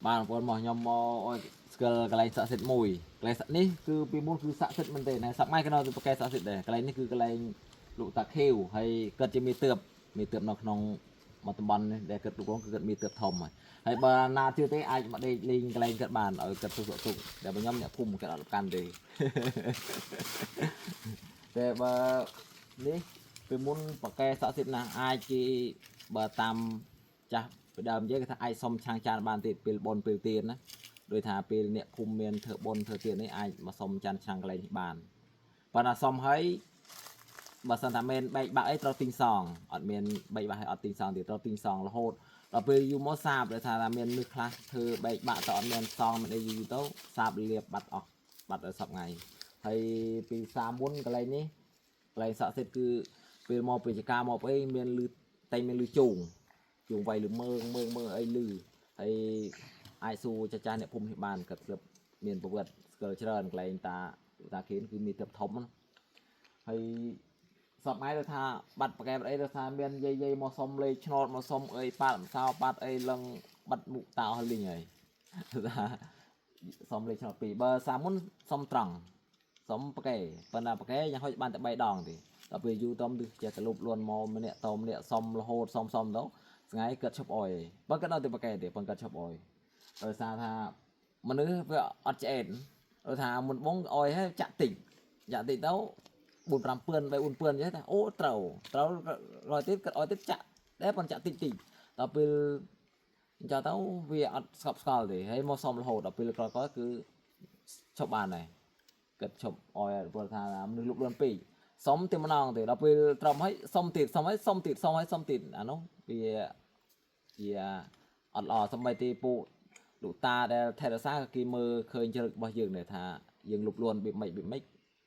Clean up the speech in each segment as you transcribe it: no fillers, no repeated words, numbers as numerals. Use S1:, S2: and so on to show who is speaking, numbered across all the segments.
S1: bạn còn mỏ nhom mò cái này sợ sệt mùi cái này ní cứ vì muốn cứ sợ sệt mình thế này sắp mai cái nào thì cái sợ sệt đây cái này cứ cái này lụ tạc heo hay cất chỉ mi tượp nó không mà tầm bắn để cất lụ cất mi tượp thòng rồi hay bà na chưa thấy ai mà đây linh cái này cất bàn ở cất sụt sụt để bà nhom nhẹ phum cái đó can đi để bà ní vì muốn cái sợ sệt là ai chỉ bà tam chả đàm với cái ai xong trang tràn bàn tiệt pil bồn pil tiền áโดยថាពេលអ្នកភូមិមានធ្វើបុណ្យធ្វើទាននេះអាចមកសុំចាន់ឆ្នាំងកន្លែងនេះបានប៉ុន្តែសុំហើយបើសិនថាមានបែកបាក់អីត្រូវទិញសងអត់មានបែកបាក់ឲ្យអត់ទិញសងទៀតត្រូវទិញសងរហូតដល់ពេលយូរមកសាបដោយថាមានលឹះខ្លះធ្វើបែកបាក់ទៅអត់មានសងមិនអីយូរទៅសាបលាបបាត់អស់បាត់ដល់សប្ថ្ងៃហើយពីសាមុនកន្លែងនេះកន្លែងស័ក្តិសិទ្ធិគឺពេលមកពីចការមកអីមានលឺតែមានលឺជូងវាយលឺមើងអីលឺហើយai su cha chaអ្នកភូមិនេះបានគាត់ស្លឹបមានប្រវត្តិស្គាល់ច្រើនកន្លែងតាខេនគឺមានទឹកធំហើយសពថ្ងៃទៅថាបាត់ប្រកែបអីទៅថាមានយាយមកសុំលេខឆ្នោតមកសុំអីប៉ាតម្សៅបាត់អីលឹងបាត់មុខតោលីងហើយថាសុំលេខឆ្នោតពីបើសាមុនសុំត្រង់សុំប្រកែប៉ុន្តែប្រកែយ៉ាងហោចបានតែ3ដងទេដល់ពេលយូរតំគឺចេះតែលុបលួនមកម្នាក់តម្នាក់សុំរហូតសុំទៅថ្ងៃគាត់ឈប់អុយបើគាត់នៅតែប្រកែទេប៉ុន្តែគាត់ឈប់អុយដោយសារថាមនុស្សវាអត់ឆ្អែតដោយថាមុនបងអុយហើយចាក់តិចទៅ4 5ពឿន3 4ពឿនអញ្ចឹងថាអូត្រូវរយទៀតគាត់អុយទៀតចាក់ដែរប៉ុន្តែចាក់តិចដល់ពេលចោលទៅវាអត់ស្កប់ស្កល់ទេហើយមកសុំរហូតដល់ពេលក្រោយគឺឈប់បានដែរគាត់ឈប់អុយព្រោះថាមនុស្សលុបលឿនពេកសុំតែម្ដងទេដល់ពេលត្រឹមហើយសុំទៀតអានោះវាអត់ល្អសម្បីទីពូលោកតាដែលថេរសាគេមើលឃើញជ្រឹករបស់យើងដែរថាយើងលុបលួនបៀបម៉េច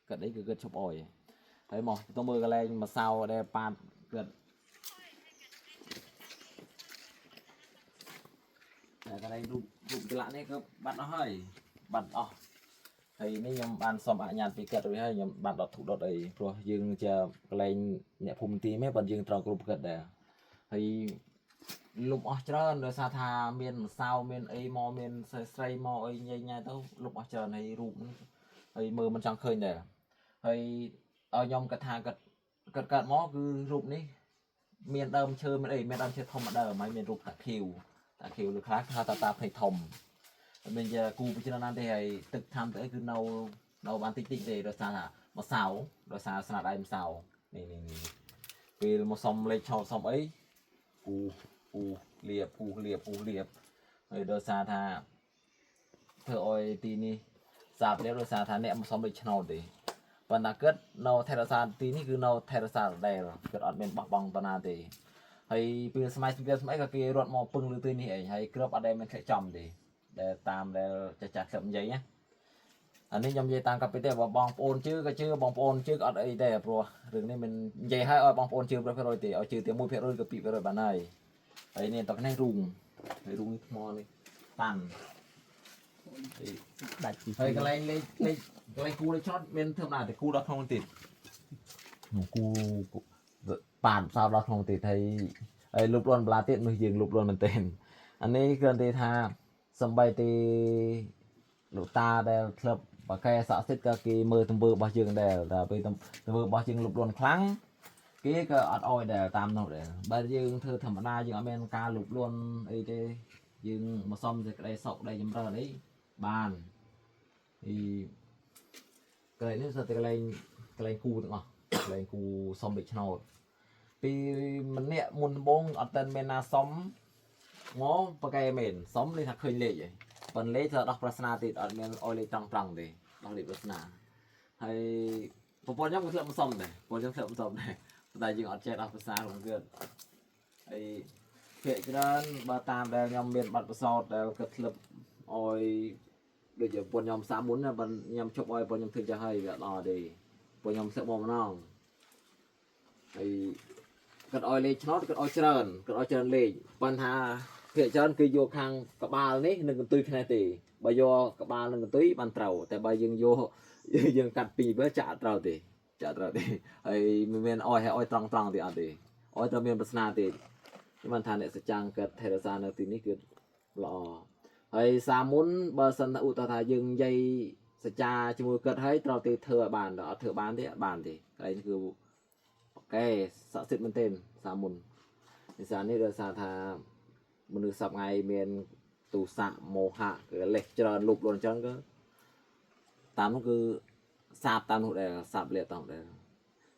S1: គាត់អីគឺគាត់ឈប់អុយហើយមកទៅមើលកន្លែងម្សៅដែលប៉ាតគាត់តែកន្លែងរូបចល័តនេះក៏បាត់អស់ហើយហើយនេះខ្ញុំបានសុំអនុញ្ញាតពីគាត់រួចហើយខ្ញុំបានដុតធូបដុតអីព្រោះយើងជាកន្លែងអ្នកភូមិទីមែនប៉ុន្តែយើងត្រូវគ្រប់គាត់ដែរហើយលុបអស់ច្រើនដោយសារថាមានម្សៅមានអីមកមានស្រីមកអីញ៉ៃទៅលុបអស់ច្រើនហើយរូបហើយមើលមិនចង់ឃើញដែរហើយឲ្យខ្ញុំគាត់ថាគាត់កើតមកគឺរូបនេះមានដើមឈើមានអីមានដើមឈើធំម្ដងហើយមានរូបតាខៀវឬខ្លះថាតាភ្នែកធំមិនជាគូពិចារណាទេហើយទឹកថាំទៅអីគឺនៅបានតិចទេដោយសារថាម្សៅដោយសារស្នាដៃម្សៅនេះពេលមកសុំលេខឆោតសុំអីពូលាបហើយដោយសារថាធ្វើអុយទីនេះសាបលាបដោយសារថាអ្នកមកសុំលេខឆ្នោតទេប៉ុន្តែគាត់នៅថេរសាទីនេះគឺនៅថេរសាដែលគាត់អត់មានបោះបង់តាណាទេហើយពេលស្មៃក៏គេរត់មកពឹងលើទីនេះឯងហើយគ្របអត់ដែលមានខិតចំទេដែលតាមដែលចាស់ក្លឹបនិយាយណាអានេះខ្ញុំនិយាយតាមកាពីទេបើបងប្អូនជឿក៏ជឿបងប្អូនជឿក៏អត់អីដែរព្រោះរឿងនេះមិននិយាយឲ្យបងប្អូនជឿ100%ទេឲ្យជឿតែ1%ក៏2%បានហើយនេះតនេះរូងនេះថ្មនេះប៉ាន់ដាច់ពីហើយកន្លែងលេខកន្លែងគូលេខឆ្នោតមានធម្មតាតែគូដល់ក្នុងទៀតគូប៉ានផ្សោតដល់ក្នុងទៀតហើយលុបលន់ប្លាទៀតមើលយើងលុបលន់មែនទែនអានេះគ្រាន់តែថាសំបីទីលោកតាដែលក្លឹបបកែស័ក្តិសិទ្ធិក៏គេមើលទង្វើរបស់យើងដែរតែពេលទង្វើរបស់យើងលុបលន់ខ្លាំងគេក៏អត់អោយដែរតាមនោះដែរបើយើងធ្វើធម្មតាយើងអត់មានការលុបលន់អីទេយើងមកសុំតែក្តីសុខក្តីចម្រើនអីបានហើយកន្លែងនេះសិតតែកន្លែងគូទាំងអស់កន្លែងគូសុំលេខឆ្នោតពីម្នាក់មុនដំបូងអត់ទាន់មានណាសុំមកបកែមែនសុំលេខថាឃើញលេខហើយប៉ុន្តែលេខទៅដោះប្រស្នាទៀតអត់មានអោយលេខត្រង់ទេដោះលេខប្រស្នាហើយប្រពន្ធខ្ញុំក៏ធ្លាប់មកសុំដែរតែយើងអត់ចេះដោះប្រសារបស់គាត់ហើយភាគច្រើនបើតាមដែលខ្ញុំមានបាត់ប្រសោតដែលគាត់ធ្លាប់អោយដូចជាប្រពន្ធខ្ញុំសាមុនណាបើខ្ញុំជប់អោយប្រពន្ធខ្ញុំធ្វើចាស់ហើយវាអត់ល្អទេប្រពន្ធខ្ញុំស្លាប់មកម្ដងហើយគាត់អោយលេខឆ្នោតគាត់អោយច្រើនលេខប៉ុន្តែភាគច្រើនគឺយកខាងក្បាលនេះនិងកន្ទុយគ្នាទេបើយកក្បាលនិងកន្ទុយបានត្រូវតែបើយើងយកយើងកាត់ពីវាចាក់ត្រូវទេហើយមិនមានអោយត្រង់ទេអត់ទេអោយត្រូវមានប្រស្នាទេខ្ញុំបានថាអ្នកសច្ចាំងកើតថេរសានៅទីនេះគឺល្អ ហើយសាមុនបើសិនថាឧទាហរណ៍ថាយើងនិយាយសច្ចាជាមួយគាត់ហើយត្រូវតែធ្វើឲ្យបានដល់អត់ធ្វើបានទេអត់បានទេហើយគឺអូខេស័ក្តិសិទ្ធិមែនទេសាមុនភាសានេះដោយសារថាមនុស្សសពថ្ងៃមានទូស័កមោហៈគឺលេះច្រើនលុបលន់អញ្ចឹងក៏តាមនោះគឺសាបតាមនោះដែរសាបលាតាមដែរ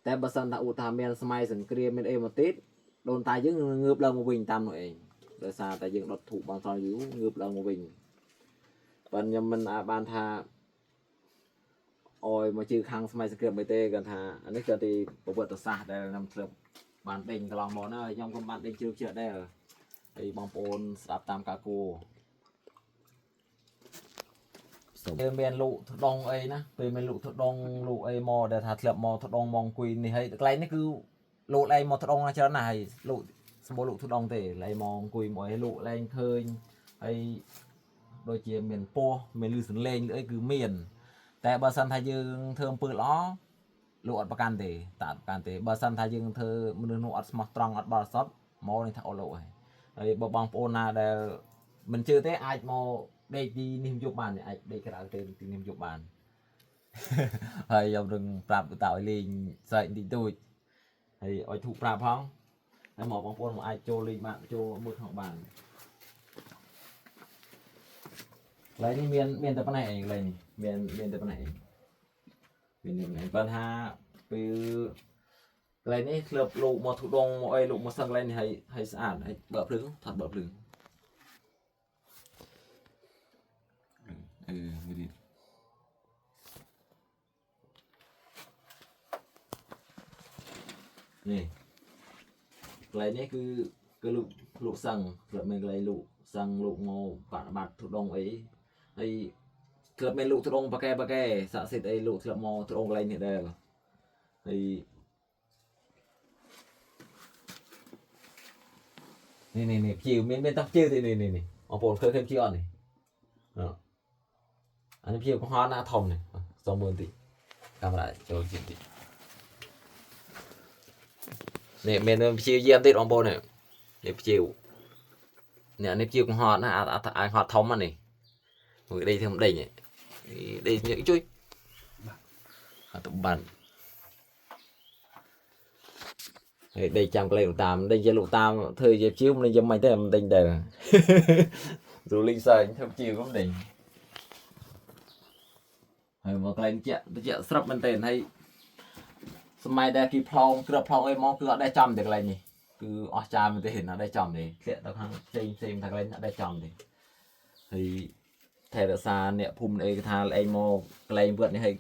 S1: តែបើសិនថាឧទាហរណ៍មានសម័យសង្គ្រាមមានអីមកទៀតដូនតាយើងងើបឡើងមកវិញតាមនោះឯងដោយសារតែយើងដុតធូបបានត្រង់យូรงើបឡើងមកវិញបើខ្ញុំមិនបានថាអយមកជឿខាងសម័យសង្គ្រាមអីទេគាត់ថាអានេះគឺទីប្រវត្តិសាស្ត្រដែលខ្ញុំធ្លាប់បានដេញកន្លងមកណាខ្ញុំក៏បានដេញជ្រៅជ្រៅដែរហើយបងប្អូនស្ដាប់តាមការគួរពេលមានលោកធដងអីណាពេលមានលោកធដងលោកអីមកដែលថាធ្លាប់មកធដងមកអង្គុយនេះហើយកន្លែងនេះគឺលោកឯងមកធដងច្រើនណាស់ហើយលោកសម្បូរលោកធដងទេឡើយមកអង្គុយមកឲ្យលោកឯងឃើញហើយដូចជាមានពោះមានលឺសន្លេងអីគឺមានតែបើសិនថាយើងធ្វើអំពើល្អលោកអត់ប្រកាន់ទេតាប្រកាន់ទេបើសិនថាយើងធ្វើមនុស្សនោះអត់ស្មោះត្រង់អត់បរិសុទ្ធមកនេះថាអត់លោកហើយបើបងប្អូនណាដែលមិនជឿទេអាចមកដេកទីនេះយប់បានអាចដេកក្រៅទៅទីនេះយប់បានហើយខ្ញុំនឹងប្រាប់តើឲ្យលេងស្រែកតិចតួចហើយឲ្យធូបប្រាប់ផងហើយមកបងប្អូនមកអាចចូលលេងបានចូលមើលផងបានកន្លែងនេះមានតែប៉ុណ្ណេះឯងកន្លែងនេះមានតែប៉ុណ្ណេះឯងមានតែប៉ុណ្ណេះបើថាពេលកន្លែងនេះធ្លាប់លោកមកធុដងមកអីលោកមកសឹងកន្លែងនេះឲ្យស្អាតហើយបើកភ្លើងថាត់បើកភ្លើងវានេះនេះកន្លែងនេះគឺលោកសឹងធ្លាប់មានកន្លែងលោកសឹងលោកមកបប្រតិបត្តិធុដងអីហើយធ្លាប់មានលោកធុដងប៉ាកែស័ក្តិសិទ្ធិអីលោកធ្លាប់មកធុដងកន្លែងនេះដែរហើយនេះភៀវមានតែភៀវទេនេះបងប្អូនឃើញភៀវអត់នេះអានេះភៀវកំហត់ណាធំនេះសុំមើលតិចកាមេរ៉ាចូលជាតិចនេះមានភៀវយាមទៀតបងប្អូននេះភៀវនេះអានេះភៀវកំហត់ណាអាចហត់ធំហ្នឹងនេះមួយដេកធ្វើដេញដេកជួយអត់បានហើយដេកចាំកន្លែងលោកតាមដេកជាលោកតាមធ្វើជាភៀវមិនយ៉ាងម៉េចទេមិនដេញដែរទូលីងសើញធ្វើភៀវក៏មិនដេញហើយមកកន្លែងជាស្រាប់មែនទេហើយសម័យដែលគេផ្លងគ្រាប់ផ្លងអីមកគឺអត់ដែរចំតែកន្លែងនេះគឺអស់ចាមែនទេអត់ដែរចំទេធ្លាក់ទៅខាងផ្សេងតែកន្លែងអត់ដែរចំទេហើយថែរក្សាអ្នកភូមិអីគេថាឯងមកកន្លែងវត្តនេះឲ្យ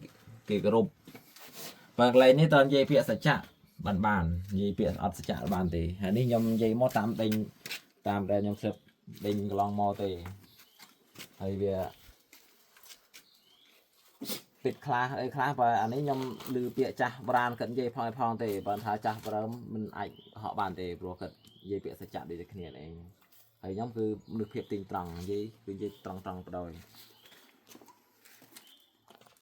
S1: គេគោរពបើកន្លែងនេះតើនិយាយពាក្យសច្ចៈបាននិយាយពាក្យអត់សច្ចៈបានទេហើយនេះខ្ញុំនិយាយមកតាមដេញតាមដែលខ្ញុំធ្លាប់ដេញកន្លងមកទេហើយវាปิดខ្លះអីខ្លះបើអានេះខ្ញុំឮពាក្យចាស់បរានគាត់និយាយផងទេបើថាចាស់បរើមមិនអាចហកបានទេព្រោះគាត់និយាយពាក្យសច្ចៈដូចតែគ្នាឯងហើយខ្ញុំគឺមនុស្សភាពទីងត្រង់និយាយគឺនិយាយត្រង់បដ ாய்